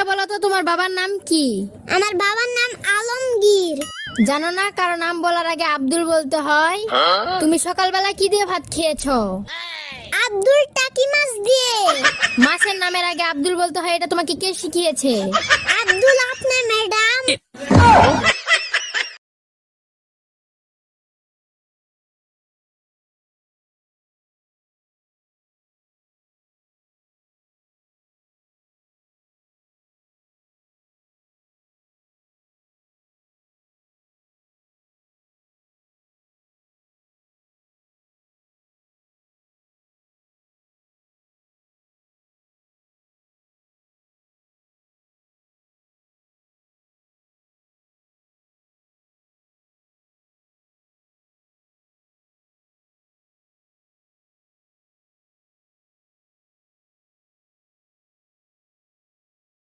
বলো তো তোমার বাবার নাম কি? আমার বাবার নাম আলমগীর। জানো না কারো নাম বলার আগে আব্দুল বলতে হয়? তুমি সকালবেলা কি দিয়ে ভাত খেয়েছো? আব্দুল টাকি মাছ দিয়ে। মাছের নামের আগে আব্দুল বলতে হয়, এটা তোমাকে কে শিখিয়েছে? আব্দুল আপনার ম্যাডাম।